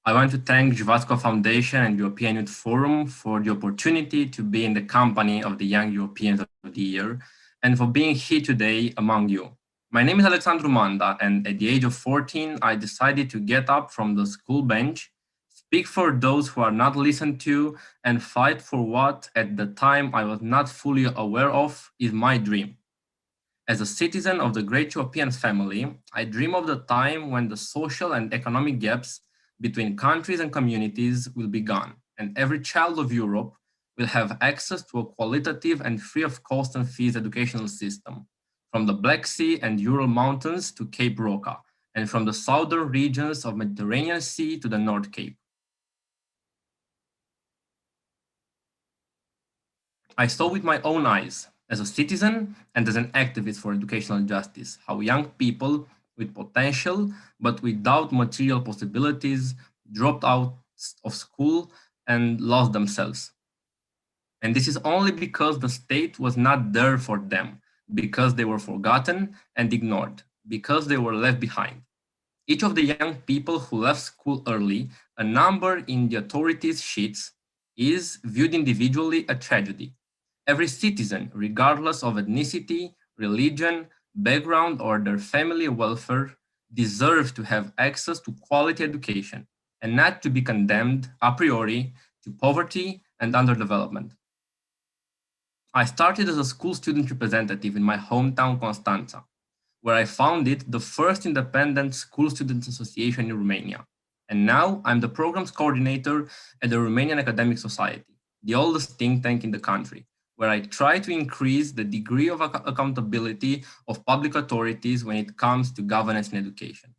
I want to thank Schwarzkopf Foundation and European Youth Forum for the opportunity to be in the company of the Young Europeans of the Year and for being here today among you. My name is Alexandru Manda, and at the age of 14, I decided to get up from the school bench, speak for those who are not listened to, and fight for what, at the time, I was not fully aware of, is my dream. As a citizen of the great European family, I dream of the time when the social and economic gaps between countries and communities will be gone, and every child of Europe will have access to a qualitative and free of cost and fees educational system, from the Black Sea and Ural Mountains to Cape Roca, and from the southern regions of Mediterranean Sea to the North Cape. I saw with my own eyes, as a citizen and as an activist for educational justice, how young people with potential but without material possibilities dropped out of school and lost themselves. And this is only because the state was not there for them, because they were forgotten and ignored, because they were left behind. Each of the young people who left school early, a number in the authorities' sheets, is viewed individually a tragedy. Every citizen, regardless of ethnicity, religion, background, or their family welfare, deserves to have access to quality education and not to be condemned a priori to poverty and underdevelopment. I started as a school student representative in my hometown Constanța, where I founded the first independent school students association in Romania. And now I'm the programs coordinator at the Romanian Academic Society, the oldest think tank in the country, where I try to increase the degree of accountability of public authorities when it comes to governance in education.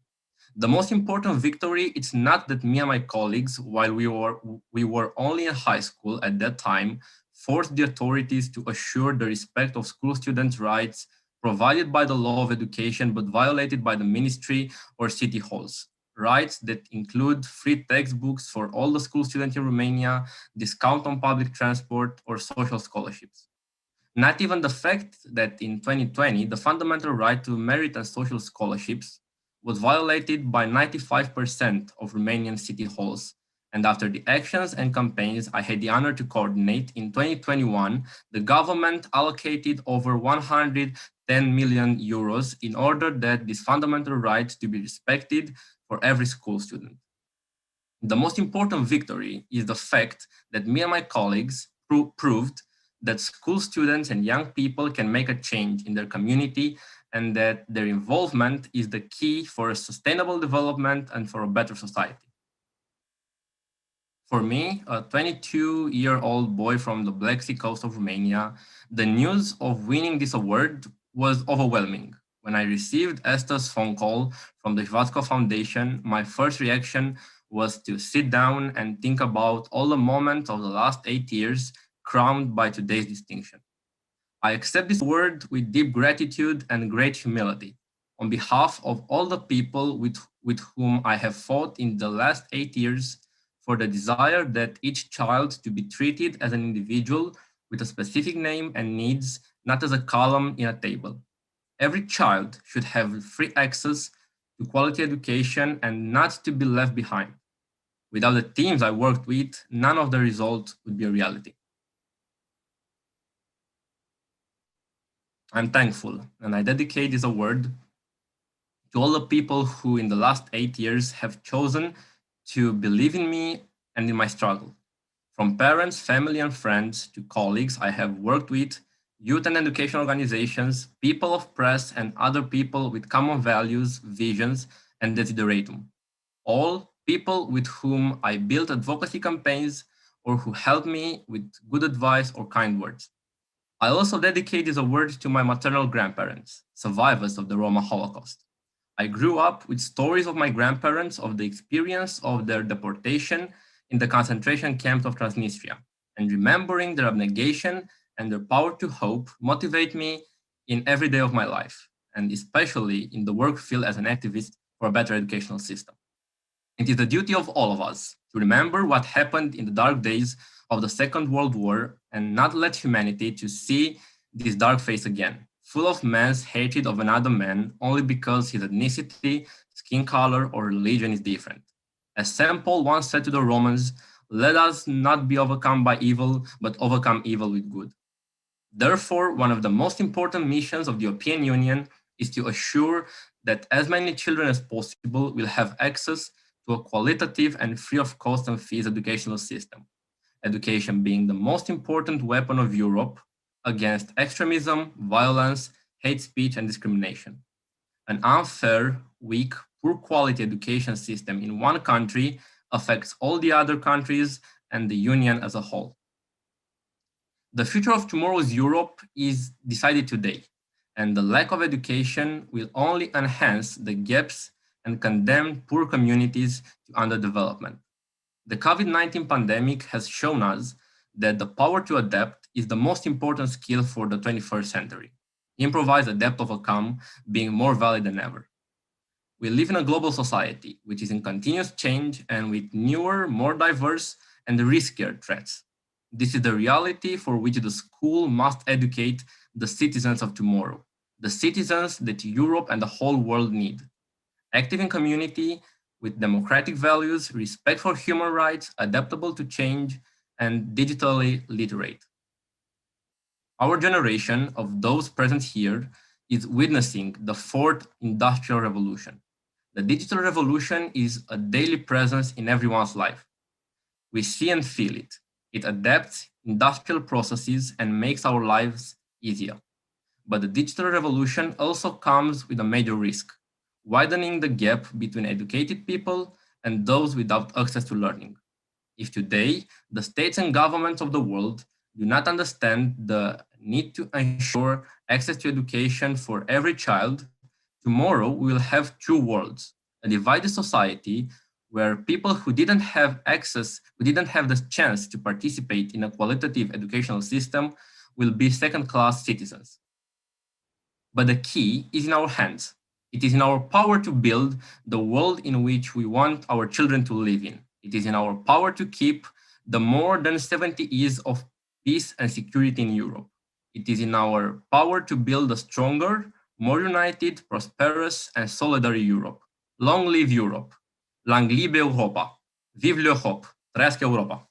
The most important victory is not that me and my colleagues, while we were only in high school at that time, forced the authorities to assure the respect of school students' rights provided by the law of education but violated by the ministry or city halls. Rights that include free textbooks for all the school students in Romania, discount on public transport, or social scholarships. Not even the fact that in 2020, the fundamental right to merit and social scholarships was violated by 95% of Romanian city halls. And after the actions and campaigns I had the honor to coordinate in 2021, the government allocated over 110 million euros in order that this fundamental right to be respected for every school student. The most important victory is the fact that me and my colleagues proved that school students and young people can make a change in their community and that their involvement is the key for a sustainable development and for a better society. For me, a 22-year-old boy from the Black Sea coast of Romania, the news of winning this award was overwhelming. When I received Esther's phone call from the Schwarzkopf Foundation, my first reaction was to sit down and think about all the moments of the last 8 years crowned by today's distinction. I accept this award with deep gratitude and great humility on behalf of all the people with whom I have fought in the last 8 years for the desire that each child to be treated as an individual with a specific name and needs, not as a column in a table. Every child should have free access to quality education and not to be left behind. Without the teams I worked with, none of the results would be a reality. I'm thankful, and I dedicate this award to all the people who in the last 8 years have chosen to believe in me and in my struggle. From parents, family, and friends to colleagues I have worked with, youth and education organizations, people of press, and other people with common values, visions, and desideratum. All people with whom I built advocacy campaigns or who helped me with good advice or kind words. I also dedicate this award to my maternal grandparents, survivors of the Roma Holocaust. I grew up with stories of my grandparents of the experience of their deportation in the concentration camps of Transnistria, and remembering their abnegation and their power to hope motivate me in every day of my life, and especially in the work field as an activist for a better educational system. It is the duty of all of us to remember what happened in the dark days of the Second World War and not let humanity to see this dark face again, full of man's hatred of another man only because his ethnicity, skin color, or religion is different. As St. Paul once said to the Romans, let us not be overcome by evil, but overcome evil with good. Therefore, one of the most important missions of the European Union is to assure that as many children as possible will have access to a qualitative and free of cost and fees educational system. Education being the most important weapon of Europe against extremism, violence, hate speech, and discrimination. An unfair, weak, poor quality education system in one country affects all the other countries and the Union as a whole. The future of tomorrow's Europe is decided today, and the lack of education will only enhance the gaps and condemn poor communities to underdevelopment. The COVID-19 pandemic has shown us that the power to adapt is the most important skill for the 21st century. Improvise, adapt, overcome being more valid than ever. We live in a global society which is in continuous change and with newer, more diverse, and riskier threats. This is the reality for which the school must educate the citizens of tomorrow, the citizens that Europe and the whole world need. Active in community, with democratic values, respect for human rights, adaptable to change, and digitally literate. Our generation of those present here is witnessing the fourth industrial revolution. The digital revolution is a daily presence in everyone's life. We see and feel it. It adapts industrial processes and makes our lives easier. But the digital revolution also comes with a major risk, widening the gap between educated people and those without access to learning. If today the states and governments of the world do not understand the need to ensure access to education for every child, tomorrow we will have two worlds, a divided society where people who didn't have access, who didn't have the chance to participate in a qualitative educational system will be second-class citizens. But the key is in our hands. It is in our power to build the world in which we want our children to live in. It is in our power to keep the more than 70 years of peace and security in Europe. It is in our power to build a stronger, more united, prosperous, and solidary Europe. Long live Europe! Lang libe Europa! Vive l'Europe! Trăiască Europa!